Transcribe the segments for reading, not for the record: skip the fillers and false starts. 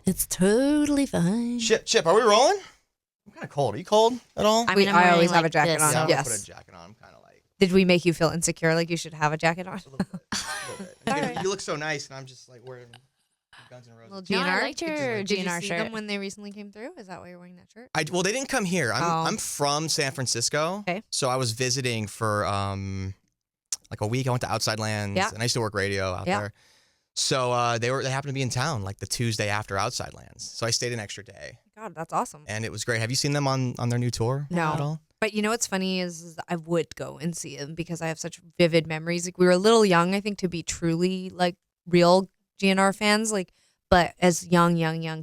It's totally fine. Chip, are we rolling? I'm kind of cold. Are you cold at all? I mean, I'm I always wearing have a like jacket this, on. Yeah, I'm gonna Yes. put a jacket on. I'm kind of like Did we make you feel insecure like you should have a jacket on? a little bit. A little bit. You look so nice, and I'm just like wearing Guns N' Roses. Little No, I GNR? liked your Did you GNR see shirt. them when they recently came through? Is that why you're wearing that shirt? Well, they didn't come here. Oh. I'm from San Francisco. Okay. So I was visiting for like a week. I went to Outside Lands, Yeah. and I used to work radio out Yeah. there. So they happened to be in town like the Tuesday after Outside Lands. So I stayed an extra day, God, that's awesome. and it was great. Have you seen them on their new tour? No. At all? But you know what's funny is I would go and see them because I have such vivid memories. Like we were a little young, I think, to be truly like real GNR fans. Like, but as young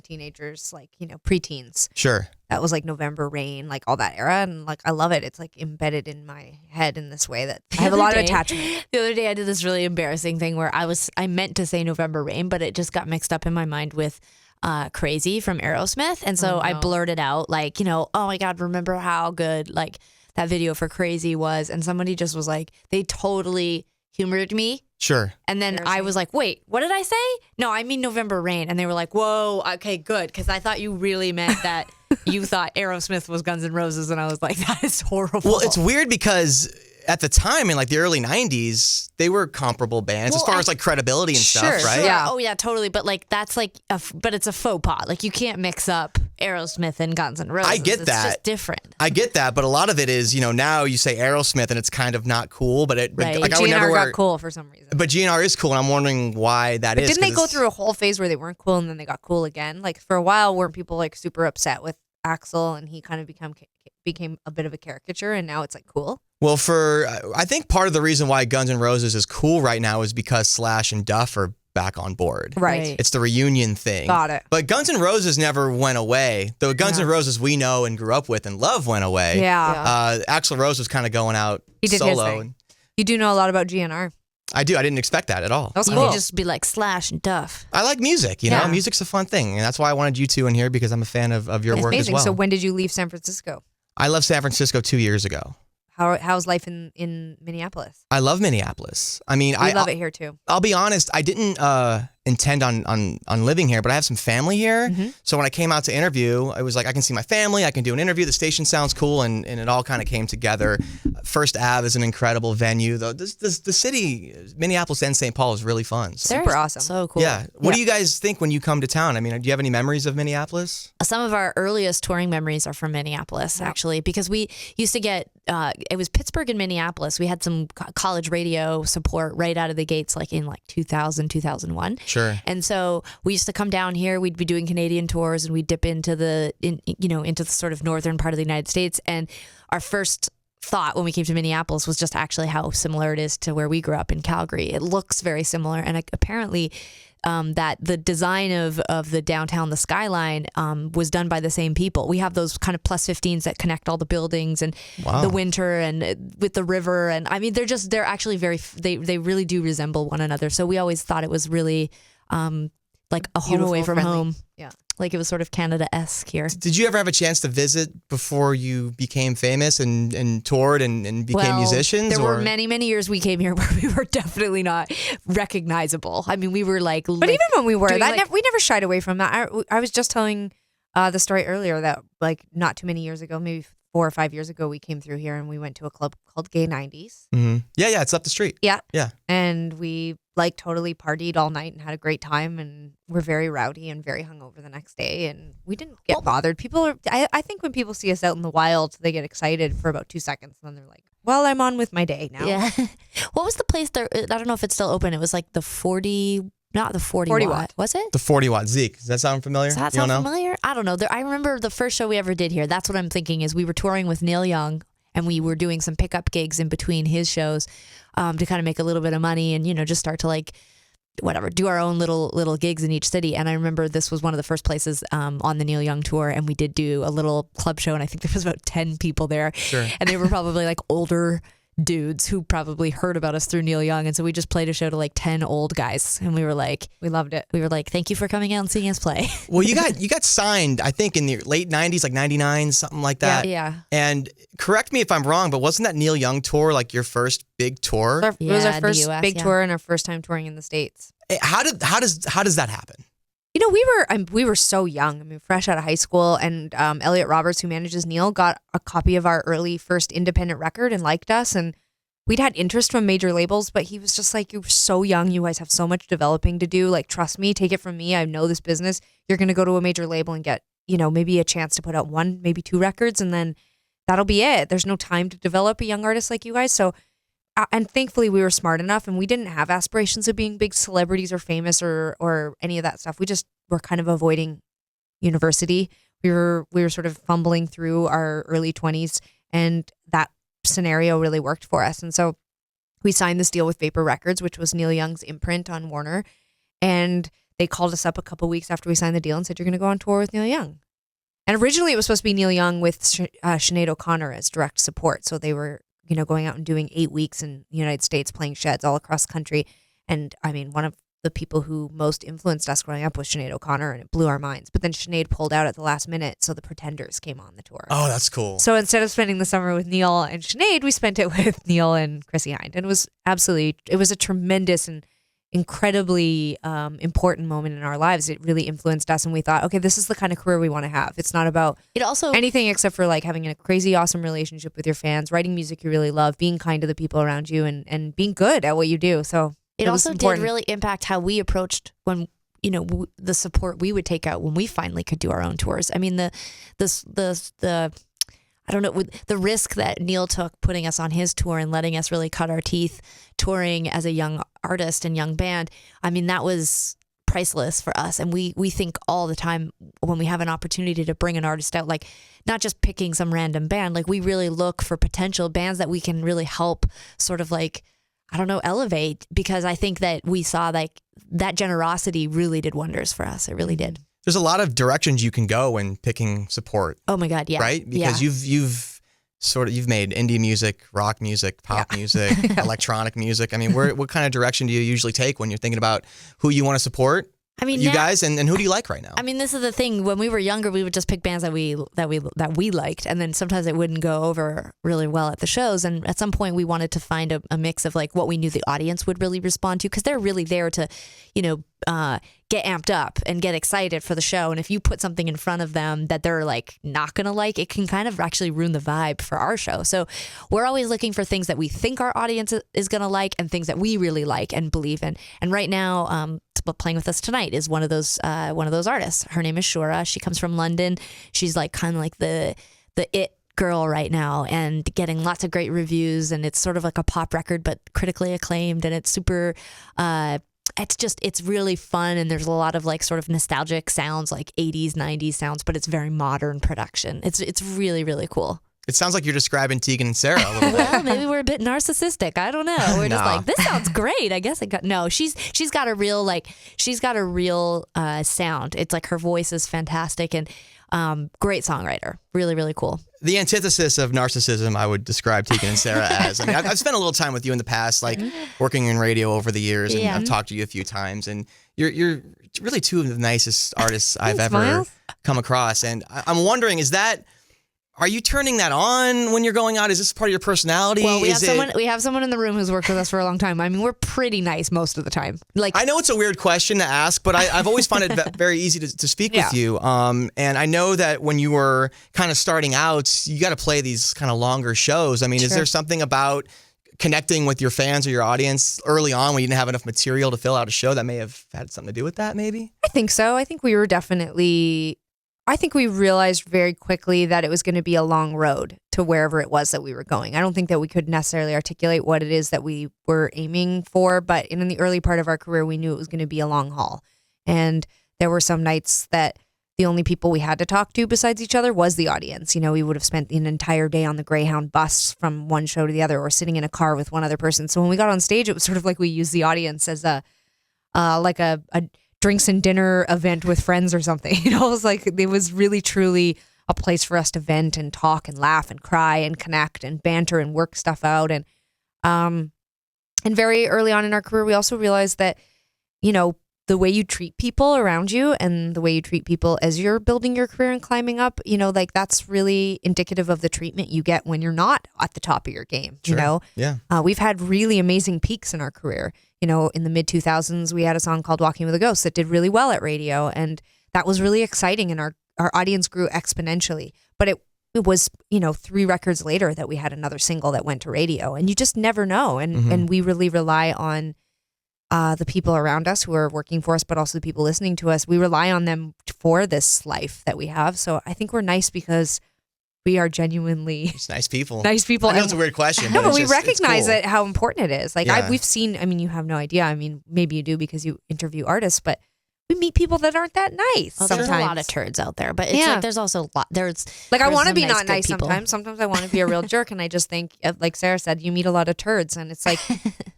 teenagers, like preteens, Sure. that was like November Rain, like all that era, and like I love it. It's like embedded in my head in this way that I have a lot of attachment. The other day I did this really embarrassing thing where I meant to say November Rain, but it just got mixed up in my mind with Crazy from Aerosmith. And so I blurted out like, oh my God, remember how good like that video for Crazy was? And somebody just was like, they totally humored me. Sure. And then I was like, wait, what did I say? No, I mean November Rain. And they were like, whoa, okay, good. Because I thought you really meant that you thought Aerosmith was Guns N' Roses. And I was like, that is horrible. Well, it's weird because at the time in like the early 90s, they were comparable bands as far as like credibility and stuff, right? Yeah. Oh yeah, totally. But like that's like, but it's a faux pas. Like you can't mix up Aerosmith and Guns N' Roses. I get that. It's just different. I get that, but a lot of it is, now you say Aerosmith and it's kind of not cool, but Right. like I would GNR never wear. got cool for some reason. But GNR is cool, and I'm wondering why that is. Didn't they 'cause go it's- through a whole phase where they weren't cool and then they got cool again? Like for a while, weren't people like super upset with Axl and he kind of became a bit of a caricature, and now it's like cool. Well, I think part of the reason why Guns N' Roses is cool right now is because Slash and Duff are back on board. Right. It's the reunion thing. Got it. But Guns N' Roses never went away. The Guns N' Roses we know and grew up with and love went away. Yeah. Axl Rose was kind of going out He did his solo. thing. And You do know a lot about GNR. I do. I didn't expect that at all. That was You cool. could just be like Slash and Duff. I like music, Yeah. Music's a fun thing. And that's why I wanted you two in here because I'm a fan of your It's work amazing. as well. So when did you leave San Francisco? I left San Francisco 2 years ago. How's life in Minneapolis? I love Minneapolis. I mean, We love it here too. I'll be honest, I didn't intend on living here, but I have some family here. Mm-hmm. So when I came out to interview, I was like, I can see my family, I can do an interview, the station sounds cool, and it all kind of came together. First Ave is an incredible venue. The city, Minneapolis and St. Paul is really fun. So. Super awesome. So cool. Yeah. What do you guys think when you come to town? I mean, do you have any memories of Minneapolis? Some of our earliest touring memories are from Minneapolis, actually, because we used to get, it was Pittsburgh and Minneapolis. We had some college radio support right out of the gates, like in 2000, 2001. Sure. And so we used to come down here. We'd be doing Canadian tours, and we'd dip into into the sort of northern part of the United States. And our first thought when we came to Minneapolis was just actually how similar it is to where we grew up in Calgary. It looks very similar, and apparently that the design of the downtown, the skyline, was done by the same people. We have those kind of +15s that connect all the buildings and the winter and with the river. And I mean, they're actually they really do resemble one another. So we always thought it was really like a home Beautiful, away from friendly. home. Yeah. Like it was sort of Canada-esque here. Did you ever have a chance to visit before you became famous and toured and became musicians? There were many, many years we came here where we were definitely not recognizable. I mean, we were like... But even when we were, doing, we never shied away from that. I was just telling the story earlier that like not too many years ago, maybe 4 or 5 years ago, we came through here and we went to a club called Gay 90s. Mm-hmm. Yeah, it's up the street. Yeah. Yeah. And we like totally partied all night and had a great time, and we're very rowdy and very hungover the next day, and we didn't get bothered. People are, I think when people see us out in the wild, they get excited for about 2 seconds, and then they're like, well, I'm on with my day now. Yeah. What was the place there? I don't know if it's still open. It was like the 40, not the 40 watt. Was it? The 40 watt. Zeke. Does that sound familiar? Does that You don't sound know? familiar? I don't know. I remember the first show we ever did here. That's what I'm thinking is we were touring with Neil Young, and we were doing some pickup gigs in between his shows to kind of make a little bit of money and, just start to like, whatever, do our own little gigs in each city. And I remember this was one of the first places on the Neil Young tour, and we did do a little club show, and I think there was about 10 people there. Sure. And they were probably like older dudes who probably heard about us through Neil Young. And so we just played a show to like 10 old guys, and we were like, We loved it. we were like, thank you for coming out and seeing us play. Well, you got signed, I think, in the late 90s, like 99, something like that. Yeah. And correct me if I'm wrong, but wasn't that Neil Young tour like your first big tour? It was Yeah, our in the first US, big yeah. tour and our first time touring in the States. How does that happen? we were so young. I mean, fresh out of high school, and Elliot Roberts, who manages Neil, got a copy of our early first independent record and liked us, and we'd had interest from major labels, but he was just like, "You're so young. You guys have so much developing to do. Like, trust me, take it from me. I know this business. You're going to go to a major label and get, maybe a chance to put out 1, maybe 2 records, and then that'll be it. There's no time to develop a young artist like you guys." So, and thankfully we were smart enough, and we didn't have aspirations of being big celebrities or famous or any of that stuff. We just were kind of avoiding university. We were sort of fumbling through our early 20s, and that scenario really worked for us. And so we signed this deal with Vapor Records, which was Neil Young's imprint on Warner. And they called us up a couple weeks after we signed the deal and said, "You're going to go on tour with Neil Young." And originally it was supposed to be Neil Young with Sinead O'Connor as direct support. So they were, going out and doing 8 weeks in the United States, playing sheds all across the country. And I mean, one of the people who most influenced us growing up was Sinead O'Connor, and it blew our minds. But then Sinead pulled out at the last minute, so the Pretenders came on the tour. Oh, that's cool. So instead of spending the summer with Neil and Sinead, we spent it with Neil and Chrissy Hind. And it was a tremendous and incredibly important moment in our lives. It really influenced us, and we thought, okay, this is the kind of career we want to have. It's not about anything except for like having a crazy awesome relationship with your fans, writing music you really love, being kind to the people around you, and being good at what you do. So it also did really impact how we approached when the support we would take out when we finally could do our own tours. I mean, the I don't know, the risk that Neil took putting us on his tour and letting us really cut our teeth touring as a young artist and young band. I mean, that was priceless for us. And we think all the time when we have an opportunity to bring an artist out, like not just picking some random band, like we really look for potential bands that we can really help sort of like, I don't know, elevate, because I think that we saw like that generosity really did wonders for us. It really did. There's a lot of directions you can go when picking support. Oh my God, yeah. Right? Because you've made indie music, rock music, pop music, electronic music. I mean, what kind of direction do you usually take when you're thinking about who you want to support? I mean, you guys, and who do you like right now? I mean, this is the thing. When we were younger, we would just pick bands that we liked, and then sometimes it wouldn't go over really well at the shows. And at some point, we wanted to find a mix of like what we knew the audience would really respond to, because they're really there to, get amped up and get excited for the show. And if you put something in front of them that they're like not gonna like, it can kind of actually ruin the vibe for our show. So we're always looking for things that we think our audience is gonna like and things that we really like and believe in. And right now, playing with us tonight is one of those artists. Her name is Shura. She comes from London. She's like kind of like the it girl right now, and getting lots of great reviews. And it's sort of like a pop record, but critically acclaimed. And it's super. It's really fun, and there's a lot of like sort of nostalgic sounds, like 80s, 90s sounds, but it's very modern production. It's really, really cool. It sounds like you're describing Tegan and Sara a little bit. Well, maybe we're a bit narcissistic. I don't know. We're just like, this sounds great. I guess she's got a real sound. It's like her voice is fantastic, and great songwriter. Really, really cool. The antithesis of narcissism, I would describe Tegan and Sara as. I mean, I've spent a little time with you in the past, like working in radio over the years, and I've talked to you a few times, and you're really two of the nicest artists I've ever come across. And I'm wondering, are you turning that on when you're going out? Is this part of your personality? Well, we have someone in the room who's worked with us for a long time. I mean, we're pretty nice most of the time. Like, I know it's a weird question to ask, but I've always found it very easy to speak with you. And I know that when you were kind of starting out, you got to play these kind of longer shows. I mean, is there something about connecting with your fans or your audience early on when you didn't have enough material to fill out a show that may have had something to do with that, maybe? I think so. I think we realized very quickly that it was going to be a long road to wherever it was that we were going. I don't think that we could necessarily articulate what it is that we were aiming for, but in the early part of our career, we knew it was going to be a long haul. And there were some nights that the only people we had to talk to besides each other was the audience. We would have spent an entire day on the Greyhound bus from one show to the other, or sitting in a car with one other person. So when we got on stage, it was sort of like we used the audience as a drinks and dinner event with friends or something. It was like, it was really truly a place for us to vent and talk and laugh and cry and connect and banter and work stuff out. And very early on in our career, we also realized that, the way you treat people around you and the way you treat people as you're building your career and climbing up, like that's really indicative of the treatment you get when you're not at the top of your game. Sure. Yeah. We've had really amazing peaks in our career. In the mid 2000s, we had a song called Walking with a Ghost that did really well at radio. And that was really exciting. And our audience grew exponentially. But it was, 3 records later that we had another single that went to radio. And you just never know. And we really rely on the people around us who are working for us, but also the people listening to us. We rely on them for this life that we have. So I think we're nice because we are genuinely It's nice people. Nice people. I know it's a weird question. No, but we it's recognize cool. how important it is. Like Yeah. we've seen, you have no idea. Maybe you do because you interview artists, but we meet people that aren't that nice. Well, sometimes. there's a lot of turds out there, but it's like there's also a lot. There's like I want to some be nice, not good nice people. sometimes. Sometimes I want to be a real jerk, and I just think, like Sarah said, you meet a lot of turds, and it's like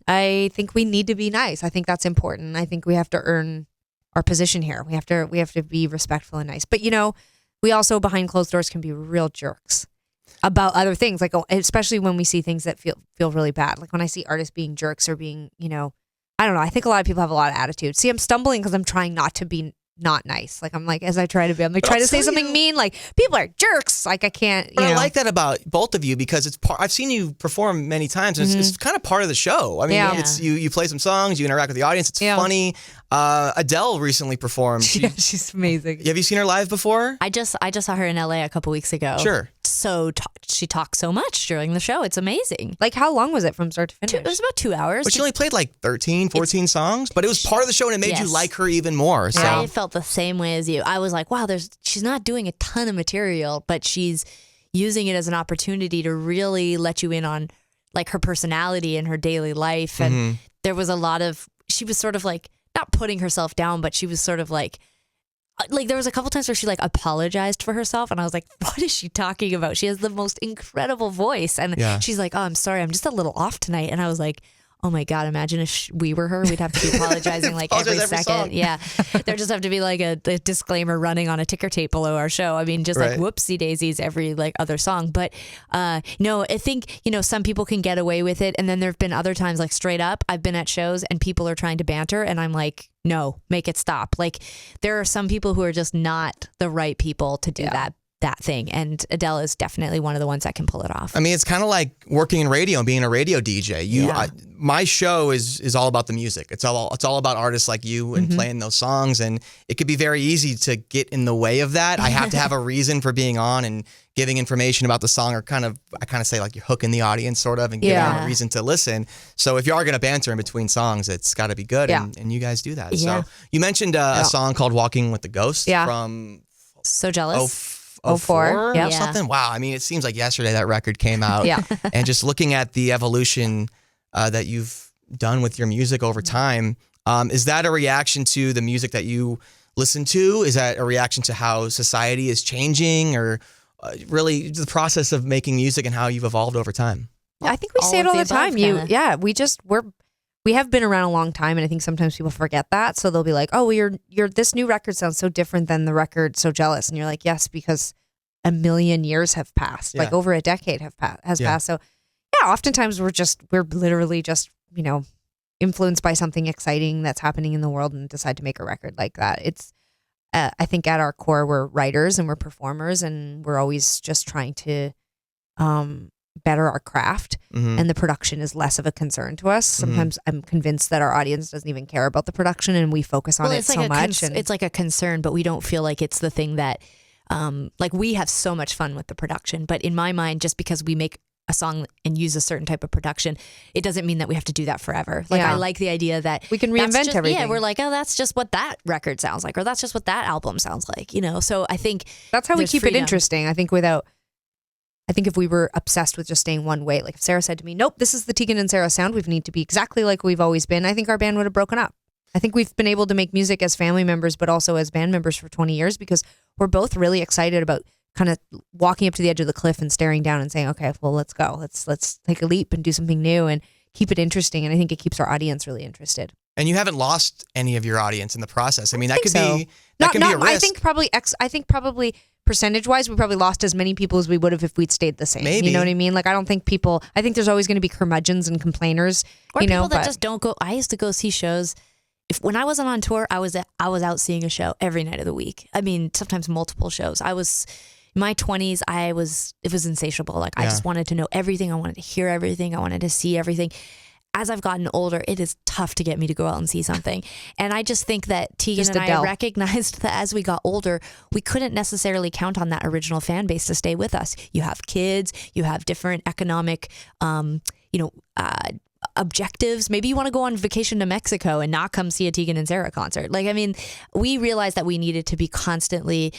I think we need to be nice. I think that's important. I think we have to earn our position here. We have to be respectful and nice. But we also behind closed doors can be real jerks about other things, like especially when we see things that feel really bad. Like when I see artists being jerks or being, I don't know. I think a lot of people have a lot of attitude. See, I'm stumbling because I'm trying not to be not nice. Like I'm like, as I try to be, I'm like trying to say something mean. Like people are jerks. Like I can't. But I like that about both of you because it's I've seen you perform many times. And it's kind of part of the show. I mean, it's you play some songs, you interact with the audience. It's funny. Adele recently performed. She's amazing. Have you seen her live before? I just saw her in LA a couple weeks ago. Sure. So she talks so much during the show. It's amazing. Like how long was it from start to finish? It was about 2 hours. But she only played like 13, 14 songs. But it was part of the show and it made you like her even more. So I felt the same way as you. I was like, wow, she's not doing a ton of material, but she's using it as an opportunity to really let you in on like her personality and her daily life. And there was a lot of, she was sort of like, not putting herself down, but she was sort of like there was a couple times where she like apologized for herself and I was like, what is she talking about? She has the most incredible voice. And she's like, oh, I'm sorry, I'm just a little off tonight. And I was like, oh my God, imagine if we were her, we'd have to be apologizing like every second. Song. Yeah. There'd just have to be like a disclaimer running on a ticker tape below our show. I mean, just like whoopsie daisies every like other song. But no, I think, some people can get away with it. And then there've been other times like straight up, I've been at shows and people are trying to banter and I'm like, no, make it stop. Like there are some people who are just not the right people to do that thing. And Adele is definitely one of the ones that can pull it off. I mean, it's kind of like working in radio and being a radio DJ. My show is all about the music. It's all about artists like you and playing those songs. And it could be very easy to get in the way of that. I have to have a reason for being on and giving information about the song, or I kind of say like you're hooking the audience sort of and giving them a reason to listen. So if you are going to banter in between songs, it's got to be good. And you guys do that. So you mentioned a song called Walking with the Ghost from So Jealous. 04 or something. Wow. I mean, it seems like yesterday that record came out. And just looking at the evolution that you've done with your music over time, is that a reaction to the music that you listen to? Is that a reaction to how society is changing, or really the process of making music and how you've evolved over time? I think we say it all the time. We have been around a long time, and I think sometimes people forget that. So they'll be like, "Oh, well, this new record sounds so different than the record So Jealous," and you're like, "Yes, because a million years have passed, like over a decade has passed." So oftentimes we're literally just influenced by something exciting that's happening in the world and decide to make a record like that. It's I think at our core we're writers and we're performers, and we're always just trying to better our craft, and the production is less of a concern to us. Sometimes I'm convinced that our audience doesn't even care about the production, and we focus on it so much. It's like a concern, but we don't feel like it's the thing that, like we have so much fun with the production. But in my mind, just because we make a song and use a certain type of production, it doesn't mean that we have to do that forever. Like I like the idea that we can reinvent everything. Yeah, we're like, oh, that's just what that record sounds like, or that's just what that album sounds like. So I think that's how we keep it interesting. I think if we were obsessed with just staying one way, like if Sarah said to me, nope, this is the Tegan and Sara sound, we need to be exactly like we've always been, I think our band would have broken up. I think we've been able to make music as family members, but also as band members for 20 years because we're both really excited about kind of walking up to the edge of the cliff and staring down and saying, okay, well, let's go. Let's take a leap and do something new and keep it interesting. And I think it keeps our audience really interested. And you haven't lost any of your audience in the process. I mean, that could be a risk. I think probably percentage-wise, we probably lost as many people as we would have if we'd stayed the same. Maybe. You know what I mean? Like, I think there's always going to be curmudgeons and complainers. Or people that just don't go. I used to go see shows when I wasn't on tour, I was out seeing a show every night of the week. I mean, sometimes multiple shows. I was in my 20s. It was insatiable. Like I just wanted to know everything. I wanted to hear everything. I wanted to see everything. As I've gotten older, it is tough to get me to go out and see something. And I just think that Tegan and Adele. I recognized that as we got older, we couldn't necessarily count on that original fan base to stay with us. You have kids, you have different economic, objectives. Maybe you want to go on vacation to Mexico and not come see a Tegan and Sara concert. Like, I mean, we realized that we needed to be constantly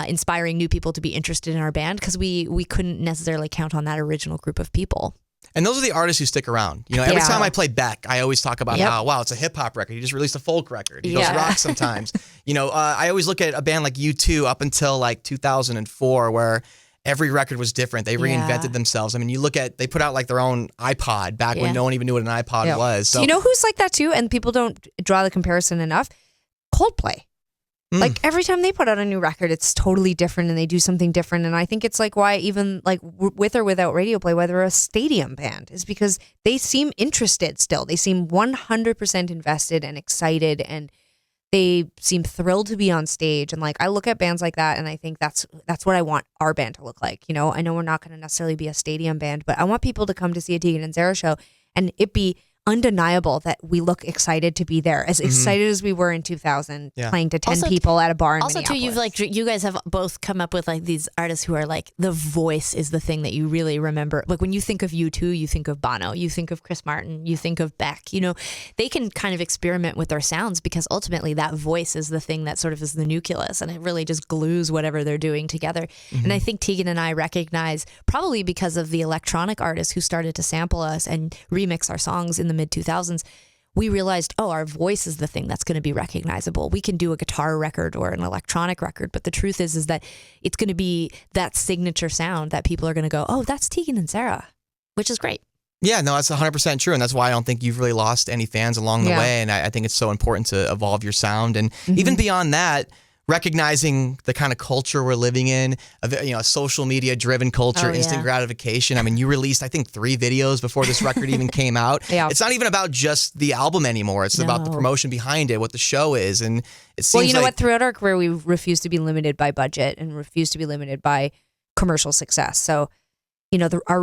inspiring new people to be interested in our band because we couldn't necessarily count on that original group of people. And those are the artists who stick around. You know, every time I play Beck, I always talk about how, wow, it's a hip hop record. He just released a folk record. He goes rock sometimes. You know, I always look at a band like U2 up until like 2004 where every record was different. They reinvented themselves. I mean, you look at, they put out like their own iPod back when no one even knew what an iPod was. So you know who's like that too? And people don't draw the comparison enough? Coldplay. Like every time they put out a new record, it's totally different and they do something different. And I think it's like why even like with or without radio play, why they're a stadium band is because they seem interested still. They seem 100% invested and excited and they seem thrilled to be on stage. And like I look at bands like that and I think that's what I want our band to look like. You know, I know we're not going to necessarily be a stadium band, but I want people to come to see a Tegan and Sara show and it be undeniable that we look excited to be there, as excited as we were in 2000 playing to 10 people at a bar in Minneapolis. Also, too, you guys have both come up with like these artists who are like the voice is the thing that you really remember. Like when you think of U2, you think of Bono, you think of Chris Martin, you think of Beck. You know, they can kind of experiment with their sounds because ultimately that voice is the thing that sort of is the nucleus and it really just glues whatever they're doing together. And I think Tegan and I recognize, probably because of the electronic artists who started to sample us and remix our songs in the mid 2000s, we realized, our voice is the thing that's going to be recognizable. We can do a guitar record or an electronic record, but the truth is that it's going to be that signature sound that people are going to go, oh, that's Tegan and Sara, which is great. Yeah, no, that's 100% true. And that's why I don't think you've really lost any fans along the way. And I think it's so important to evolve your sound. And even beyond that, recognizing the kind of culture we're living in, a social media driven culture, instant gratification. I mean, you released, I think, 3 videos before this record even came out. It's not even about just the album anymore. It's about the promotion behind it, what the show is. And it seems you know what? Throughout our career, we refused to be limited by budget and refused to be limited by commercial success. So, you know, our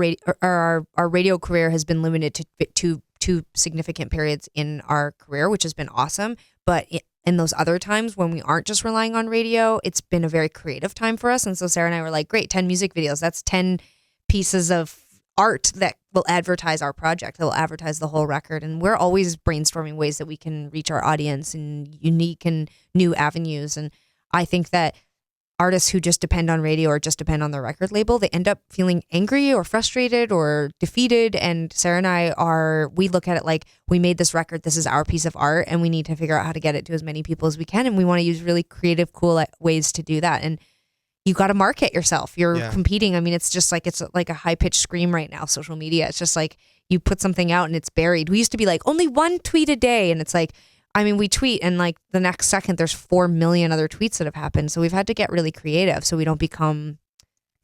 radio career has been limited to 2 significant periods in our career, which has been awesome. But in those other times when we aren't just relying on radio, it's been a very creative time for us. And so Sara and I were like, great, 10 music videos. That's 10 pieces of art that will advertise our project, that will advertise the whole record. And we're always brainstorming ways that we can reach our audience in unique and new avenues. And I think that artists who just depend on radio or just depend on their record label, they end up feeling angry or frustrated or defeated. And Sara and I we look at it like, we made this record, this is our piece of art, and we need to figure out how to get it to as many people as we can. And we want to use really creative, cool ways to do that. And you got to market yourself. You're competing. I mean, it's like a high pitched scream right now, social media. It's just like you put something out and it's buried. We used to be like, only 1 tweet a day. And it's like, I mean, we tweet and like the next second there's 4 million other tweets that have happened. So we've had to get really creative so we don't become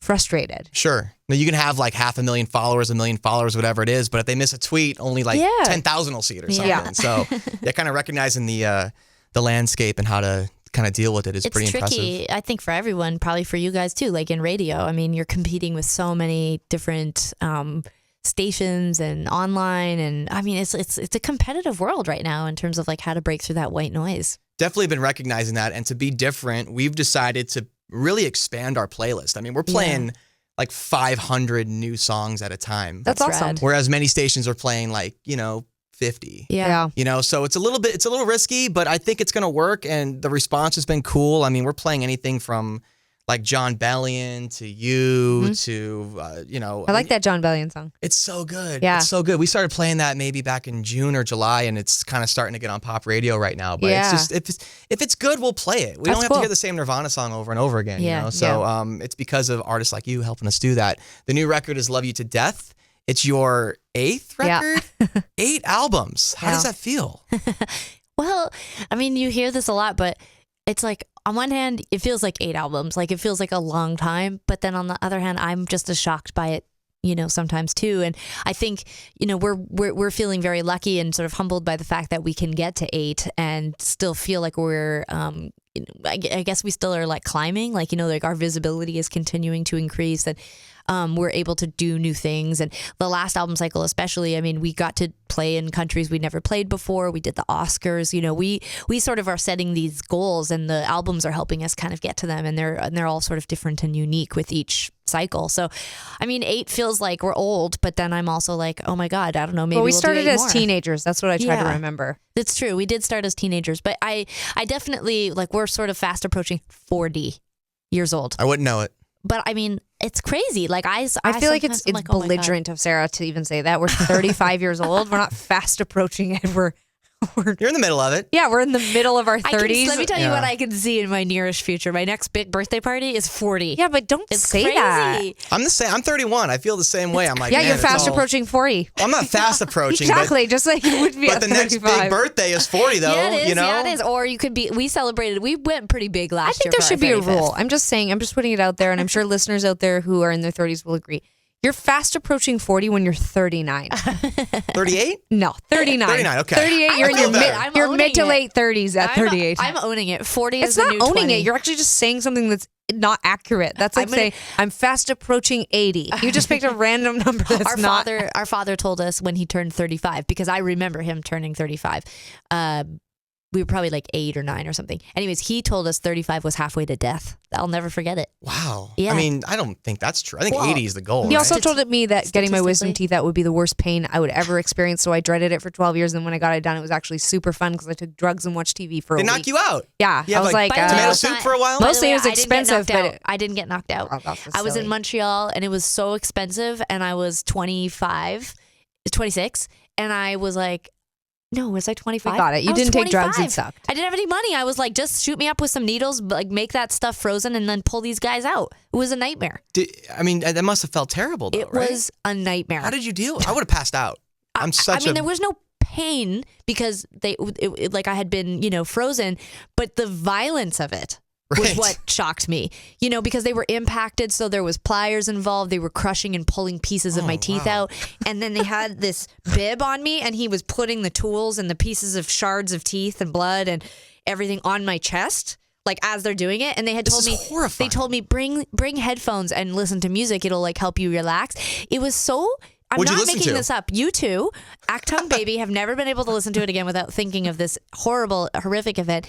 frustrated. Sure. Now you can have like 500,000 followers, 1 million followers, whatever it is, but if they miss a tweet, only like 10,000 will see it or something. Yeah. So kind of recognizing the landscape and how to kind of deal with it is pretty impressive. It's tricky, I think, for everyone, probably for you guys too. Like in radio, I mean, you're competing with so many different stations and online, and I mean it's a competitive world right now in terms of like how to break through that white noise. Definitely been recognizing that, and to be different, we've decided to really expand our playlist. I mean, we're playing like 500 new songs at a time. That's awesome. rad. Whereas many stations are playing like 50. Yeah. So it's a little risky, but I think it's going to work, and the response has been cool. I mean, we're playing anything from like John Bellion to you to, I like that John Bellion song. It's so good. Yeah. It's so good. We started playing that maybe back in June or July, and it's kind of starting to get on pop radio right now. But it's just, if it's good, we'll play it. We don't have to hear the same Nirvana song over and over again. Yeah. You know? So it's because of artists like you helping us do that. The new record is Love You to Death. It's your 8th record? 8 albums. How does that feel? Well, I mean, you hear this a lot, but it's like, on one hand, it feels like 8 albums. Like, it feels like a long time. But then on the other hand, I'm just as shocked by it sometimes too. And I think, we're feeling very lucky and sort of humbled by the fact that we can get to 8 and still feel like we're, I guess we still are like climbing, like our visibility is continuing to increase, and we're able to do new things. And the last album cycle, especially, I mean, we got to play in countries we'd never played before. We did the Oscars. We sort of are setting these goals, and the albums are helping us kind of get to them. And they're all sort of different and unique with each cycle. So, I mean, 8 feels like we're old, but then I'm also like, oh my God, I don't know. Maybe we we'll started do 8 as more. teenagers. That's what I try to remember. It's true. We did start as teenagers, but I definitely we're sort of fast approaching 40 years old. I wouldn't know it. But I mean, it's crazy. I feel like it's like, oh my God. belligerent of Sarah to even say that. We're 35 years old. We're not fast approaching it. We're You're in the middle of it. Yeah, we're in the middle of our 30s. Let me tell you what I can see in my nearest future. My next big birthday party is 40. Yeah, but don't it's say crazy. that. I'm the same. I'm 31. I feel the same way. I'm like, yeah, man, you're fast all... approaching 40. I'm not fast approaching. Exactly, just like you would be but at the 35. next big birthday is 40, though. Yeah, it is. You know? Yeah, it is. Or you could be. We went pretty big last year. I think there should be a 35th. rule. I'm just saying. I'm just putting it out there, and I'm sure listeners out there who are in their 30s will agree. You're fast approaching 40 when you're 39. 38? No, 39. 39, okay. 38, you're in your mid to late 30s at 38. I'm owning it. 40 it's is the not new owning 20. it. You're actually just saying something that's not accurate. That's like saying, I'm fast approaching 80. You just picked a random number that's not. Our father told us when he turned 35, because I remember him turning 35. We were probably like 8 or 9 or something. Anyways, he told us 35 was halfway to death. I'll never forget it. Wow. Yeah. I mean, I don't think that's true. I think 80 is the goal. He right? also told me that getting my wisdom teeth out would be the worst pain I would ever experience. So I dreaded it for 12 years. And when I got it done, it was actually super fun because I took drugs and watched TV for a They week. knock you out. Yeah. You I have was like tomato soup for a while? Mostly it was expensive, but I didn't get knocked out. Oh, that's I was in silly. Montreal and it was so expensive, and I was 26, and I was like, no, was I 25? We got it. You I was didn't take drugs. 25. It sucked. I didn't have any money. I was like, just shoot me up with some needles, like make that stuff frozen, and then pull these guys out. It was a nightmare. I mean, that must have felt terrible, though, It right? was a nightmare. How did you deal? I would have passed out. There was no pain because like I had been, frozen, but the violence of it was Right. what shocked me, because they were impacted. So there was pliers involved. They were crushing and pulling pieces of my teeth out. And then they had this bib on me, and he was putting the tools and the pieces of shards of teeth and blood and everything on my chest, like as they're doing it. And they had told me, horrifying. they told me, bring headphones and listen to music. It'll like help you relax. It was so, I'm What'd you not listen making to? this up. You two, Actung Baby, have never been able to listen to it again without thinking of this horrific event.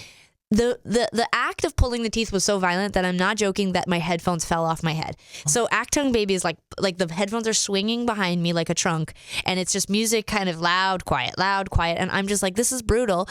The act of pulling the teeth was so violent that I'm not joking that my headphones fell off my head. So Actung Baby is like the headphones are swinging behind me like a trunk, and it's just music kind of loud, quiet, and I'm just like, this is brutal.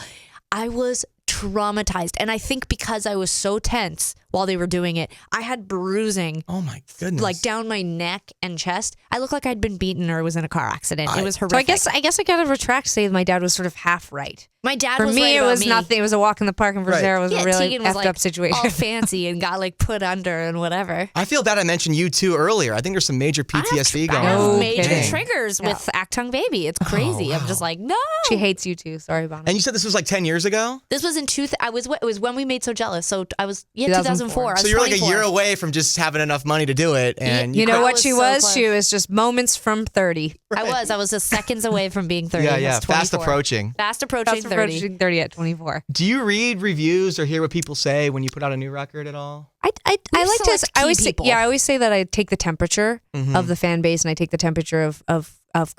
I was traumatized, and I think because I was so tense while they were doing it, I had bruising. Oh my goodness! Like down my neck and chest. I looked like I'd been beaten or was in a car accident. It was horrific. So I guess I gotta retract, say my dad was sort of half right. My dad For was me, right it about was me. nothing. It was a walk in the park, and for Right. Sarah, it was a really Tegan was effed up situation. all fancy and got like put under and whatever. I feel bad I mentioned you two earlier. I think there's some major PTSD I going have on. major Dang. triggers with Actung Baby. It's crazy. I'm just like, no. She hates you too. Sorry about it. And you said this was like 10 years ago? This was in it was when we made So Jealous. So I was 2004. I was So you're like a 24. year away from just having enough money to do it. And You know I what was she so was? close. She was just moments from 30. I was just seconds away from being 30. Yeah, I was yeah. Fast 24. approaching. Fast approaching That's 30. approaching 30 at 24. Do you read reviews or hear what people say when you put out a new record at all? I like to. select I always key say, people. I always say that I take the temperature of the fan base, and I take the temperature of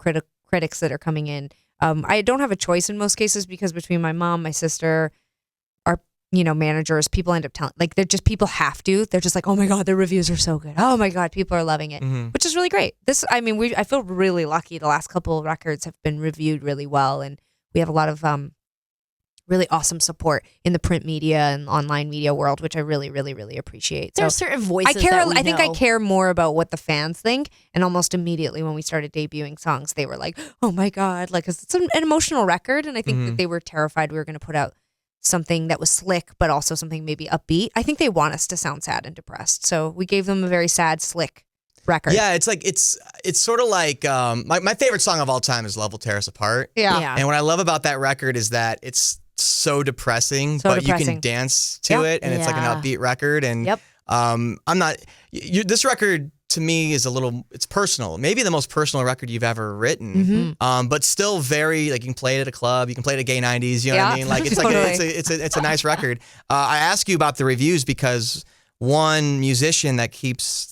critics that are coming in. I don't have a choice in most cases because between my mom, my sister, our managers, people end up telling people have to. They're just like, oh my god, the reviews are so good. Oh my god, people are loving it, which is really great. I feel really lucky. The last couple of records have been reviewed really well, and we have a lot of really awesome support in the print media and online media world, which I really, really, really appreciate. There are So certain voices I care. that we I think I know. care more about what the fans think. And almost immediately when we started debuting songs, they were like, "Oh my god!" Like, 'cause it's an emotional record, and I think that they were terrified we were going to put out something that was slick, but also something maybe upbeat. I think they want us to sound sad and depressed, so we gave them a very sad, slick record. Yeah, it's like it's sort of like my favorite song of all time is "Love Will Tear Us Apart." Yeah. And what I love about that record is that it's so depressing, So but you depressing. can dance to Yeah. it, and it's like an Yeah. upbeat record. And Yep. I'm not. This record to me is it's personal. Maybe the most personal record you've ever written, but still very, like, you can play it at a club, you can play it at Gay 90s, you know what I mean? Like, it's Totally. it's a nice record. I ask you about the reviews because one musician that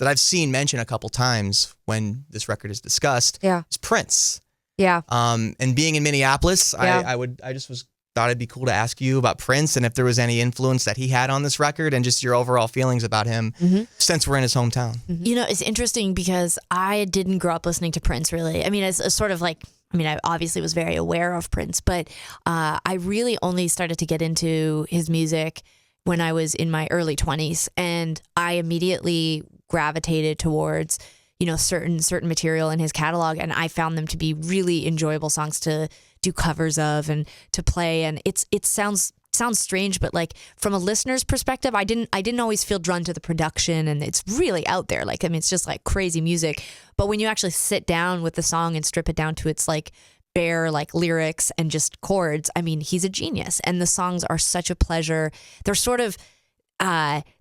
I've seen mentioned a couple times when this record is discussed is Prince. Yeah. And being in Minneapolis, Yeah. I just thought it'd be cool to ask you about Prince and if there was any influence that he had on this record and just your overall feelings about him since we're in his hometown. You know, it's interesting because I didn't grow up listening to Prince, really. I mean, it's sort of like, I obviously was very aware of Prince, but I really only started to get into his music when I was in my early 20s, and I immediately gravitated towards, you know, certain material in his catalog, and I found them to be really enjoyable songs to do covers of and to play. And it sounds strange, but like from a listener's perspective, I didn't always feel drawn to the production, and it's really out there. Like, I mean, it's just like crazy music. But when you actually sit down with the song and strip it down to its like bare like lyrics and just chords, I mean, he's a genius, and the songs are such a pleasure. They're sort of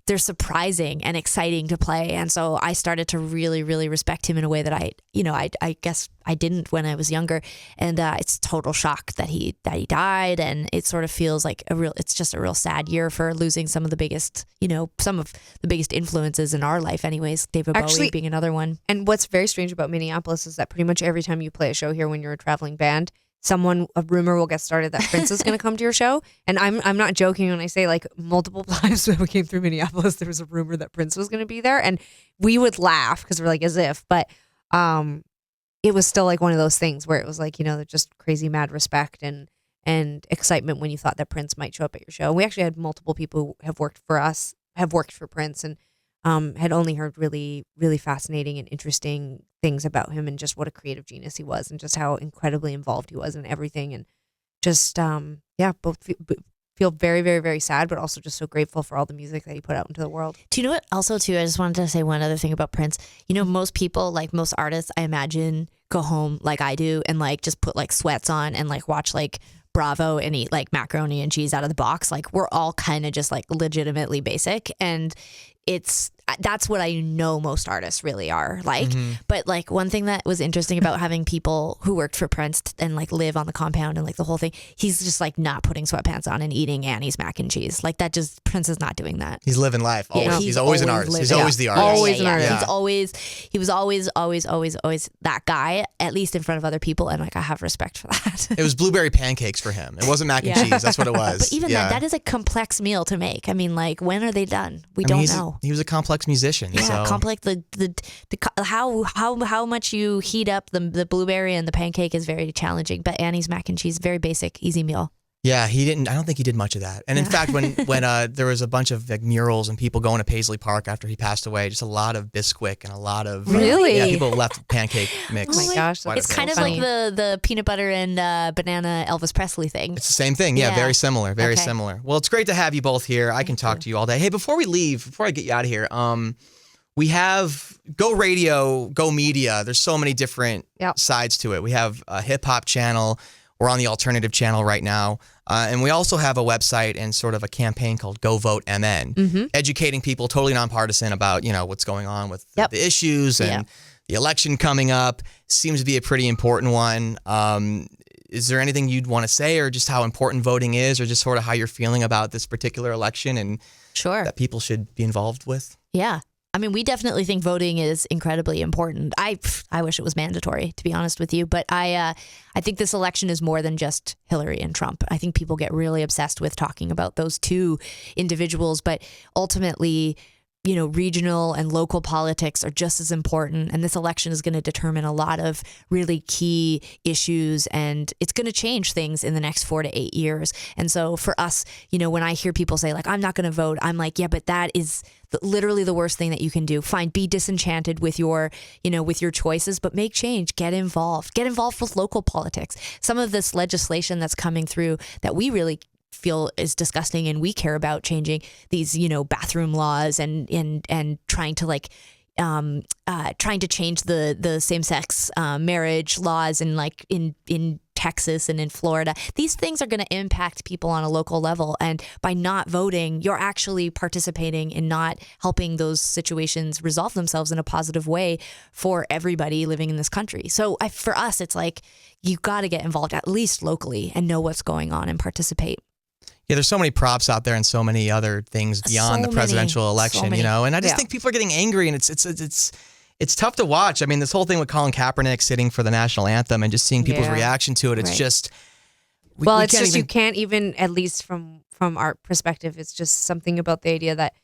they're surprising and exciting to play, and so I started to really, really respect him in a way that I guess I didn't when I was younger. And it's total shock that he died, and it sort of feels like it's just a real sad year for losing some of the biggest influences in our life, anyways. David Bowie being another one. And what's very strange about Minneapolis is that pretty much every time you play a show here when you're a traveling band, a rumor will get started that Prince is going to come to your show. And I'm not joking when I say, like, multiple times when we came through Minneapolis, there was a rumor that Prince was going to be there, and we would laugh because we're like, as if, but it was still like one of those things where it was like, you know, just crazy mad respect and excitement when you thought that Prince might show up at your show. And we actually had multiple people who have worked for Prince, and had only heard really, really fascinating and interesting things about him and just what a creative genius he was and just how incredibly involved he was in everything. And just, both feel very, very, very sad, but also just so grateful for all the music that he put out into the world. Do you know what? Also, too, I just wanted to say one other thing about Prince. You know, most people, like most artists, I imagine, go home like I do and like just put like sweats on and like watch like Bravo and eat like macaroni and cheese out of the box. Like, we're all kind of just like legitimately basic, and that's what I know most artists really are like. But like, one thing that was interesting about having people who worked for Prince and like live on the compound and like the whole thing, he's just like not putting sweatpants on and eating Annie's mac and cheese. Like, that just, Prince is not doing that. He's living life. Always. He's always an artist. He's always the artist. Always an artist. He was always that guy, at least in front of other people. And like, I have respect for that. It was blueberry pancakes for him. It wasn't mac and cheese. That's what it was. But even that is a complex meal to make. I mean, like, when are they done? We don't know. He was a complex musician. Yeah, so. complex. How much you heat up the blueberry and the pancake is very challenging. But Annie's mac and cheese, very basic, easy meal. Yeah, I don't think he did much of that. And in fact, when there was a bunch of like murals and people going to Paisley Park after he passed away, just a lot of Bisquick and a lot of Really? people left pancake mix. Oh my gosh, It's kind of like the peanut butter and banana Elvis Presley thing. It's the same thing. Yeah, very similar. Very Okay. similar. Well, it's great to have you both here. I can talk to you all day. Hey, before I get you out of here, we have Go Radio, Go Media. There's so many different sides to it. We have a hip hop channel. We're on the alternative channel right now. And we also have a website and sort of a campaign called Go Vote MN, educating people, totally nonpartisan, about, you know, what's going on with the issues and the election coming up. Seems to be a pretty important one. Is there anything you'd want to say, or just how important voting is, or just sort of how you're feeling about this particular election and that people should be involved with? Yeah. I mean, we definitely think voting is incredibly important. I wish it was mandatory, to be honest with you. But I think this election is more than just Hillary and Trump. I think people get really obsessed with talking about those two individuals. But ultimately, you know, regional and local politics are just as important. And this election is going to determine a lot of really key issues, and it's going to change things in the next 4 to 8 years. And so for us, you know, when I hear people say like, I'm not going to vote, I'm like, yeah, but that is literally the worst thing that you can do. Fine, be disenchanted with your choices, but make change, get involved with local politics. Some of this legislation that's coming through that we really feel is disgusting and we care about changing, these, you know, bathroom laws and trying to like trying to change the same-sex marriage laws and like in Texas and in Florida. These things are going to impact people on a local level. And by not voting, you're actually participating in not helping those situations resolve themselves in a positive way for everybody living in this country. So for us, it's like you got to get involved at least locally and know what's going on and participate. Yeah, there's so many props out there and so many other things beyond the presidential election, you know. And I just think people are getting angry, and it's tough to watch. I mean, this whole thing with Colin Kaepernick sitting for the national anthem and just seeing people's reaction to it, it's just you can't even, at least from our perspective, it's just something about the idea that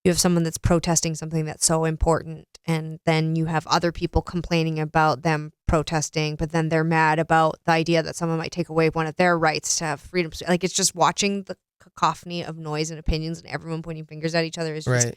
you have someone that's protesting something that's so important, and then you have other people complaining about them protesting, but then they're mad about the idea that someone might take away one of their rights to have freedom. Like, it's just watching the cacophony of noise and opinions and everyone pointing fingers at each other is just,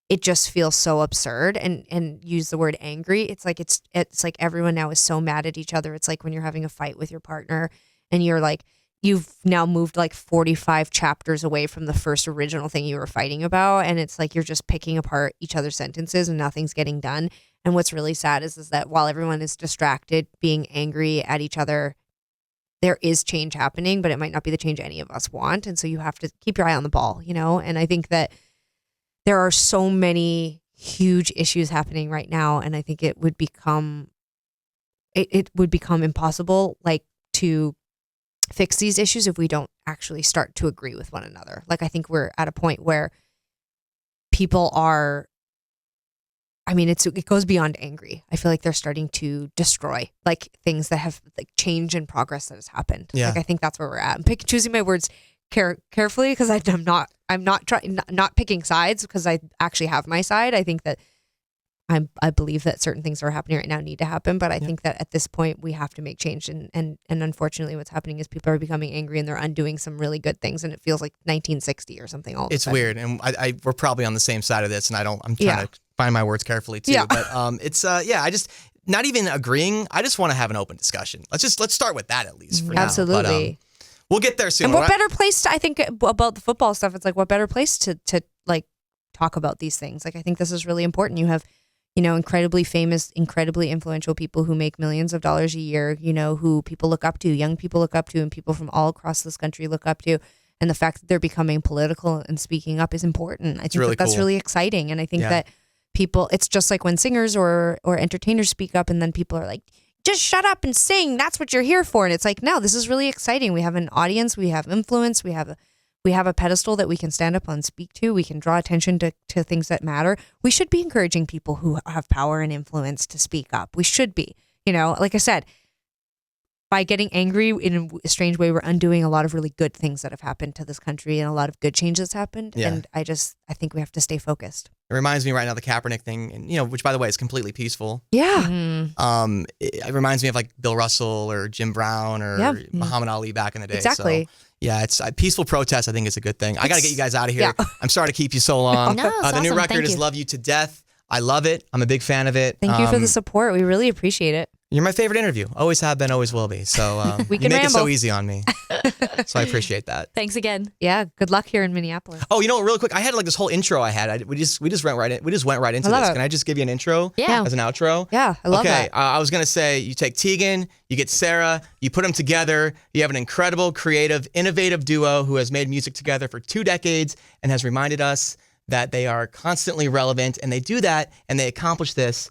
it just feels so absurd. And use the word angry. It's like everyone now is so mad at each other. It's like when you're having a fight with your partner and you're like, you've now moved like 45 chapters away from the first original thing you were fighting about. And it's like you're just picking apart each other's sentences and nothing's getting done. And what's really sad is that while everyone is distracted, being angry at each other, there is change happening, but it might not be the change any of us want. And so you have to keep your eye on the ball, you know? And I think that there are so many huge issues happening right now. And I think it would become impossible, like, to fix these issues if we don't actually start to agree with one another. Like, I think we're at a point where people are, I mean, it goes beyond angry. I feel like they're starting to destroy like things that have like change and progress that has happened. Yeah. Like, I think that's where we're at. I'm choosing my words carefully because I'm not picking sides, because I actually have my side. I think that I believe that certain things that are happening right now need to happen, but I think that at this point we have to make change. And unfortunately, what's happening is people are becoming angry and they're undoing some really good things, and it feels like 1960 or something. It's weird, and we're probably on the same side of this, and I'm trying to find my words carefully too. Yeah. But I just not even agreeing. I just want to have an open discussion. Let's start with that at least for Absolutely. now. But, we'll get there soon. And what better place I think about the football stuff? It's like, what better place to like talk about these things? Like, I think this is really important. You have, you know, incredibly famous, incredibly influential people who make millions of dollars a year, you know, who people look up to, young people look up to, and people from all across this country look up to. And the fact that they're becoming political and speaking up is important. I think that's really exciting. And I think that people, it's just like when singers or entertainers speak up and then people are like, just shut up and sing. That's what you're here for. And it's like, no, this is really exciting. We have an audience, we have influence, we have a pedestal that we can stand up on and speak to. We can draw attention to things that matter. We should be encouraging people who have power and influence to speak up. We should be, you know, like I said, by getting angry in a strange way, we're undoing a lot of really good things that have happened to this country and a lot of good change that's happened. Yeah. And I think we have to stay focused. It reminds me right now the Kaepernick thing, and, you know, which by the way is completely peaceful. Yeah. Mm-hmm. It reminds me of like Bill Russell or Jim Brown or Muhammad Ali back in the day. Exactly. So, yeah, it's a peaceful protest. I think is a good thing. I got to get you guys out of here. Yeah. I'm sorry to keep you so long. No, it's the new awesome. record Thank is you. "Love You to Death." I love it. I'm a big fan of it. Thank you for the support. We really appreciate it. You're my favorite interview. Always have been, always will be. So We you can make it so ramble. easy on me. So I appreciate that. Thanks again. Yeah. Good luck here in Minneapolis. Oh, you know, real quick, I had like this whole intro I had. We just went right into this. it. Can I just give you an intro? Yeah. As an outro? Yeah, I love okay, that. I was gonna say you take Tegan, you get Sara, you put them together. You have an incredible, creative, innovative duo who has made music together for 2 decades and has reminded us that they are constantly relevant, and they do that and they accomplish this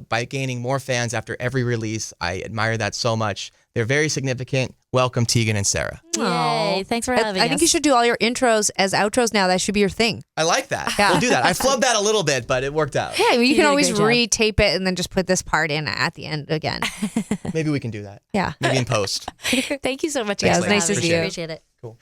by gaining more fans after every release. I admire that so much. They're very significant. Welcome, Tegan and Sara. Yay. Thanks for having us. I think you should do all your intros as outros now. That should be your thing. I like that. Yeah. We'll do that. I flubbed that a little bit, but it worked out. Yeah, I mean, you You can did a always great job. retape it and then just put this part in at the end again. Maybe we can do that. Yeah. Maybe in post. Thank you so much. Thanks, guys, ladies. nice to see you. Appreciate it. Cool.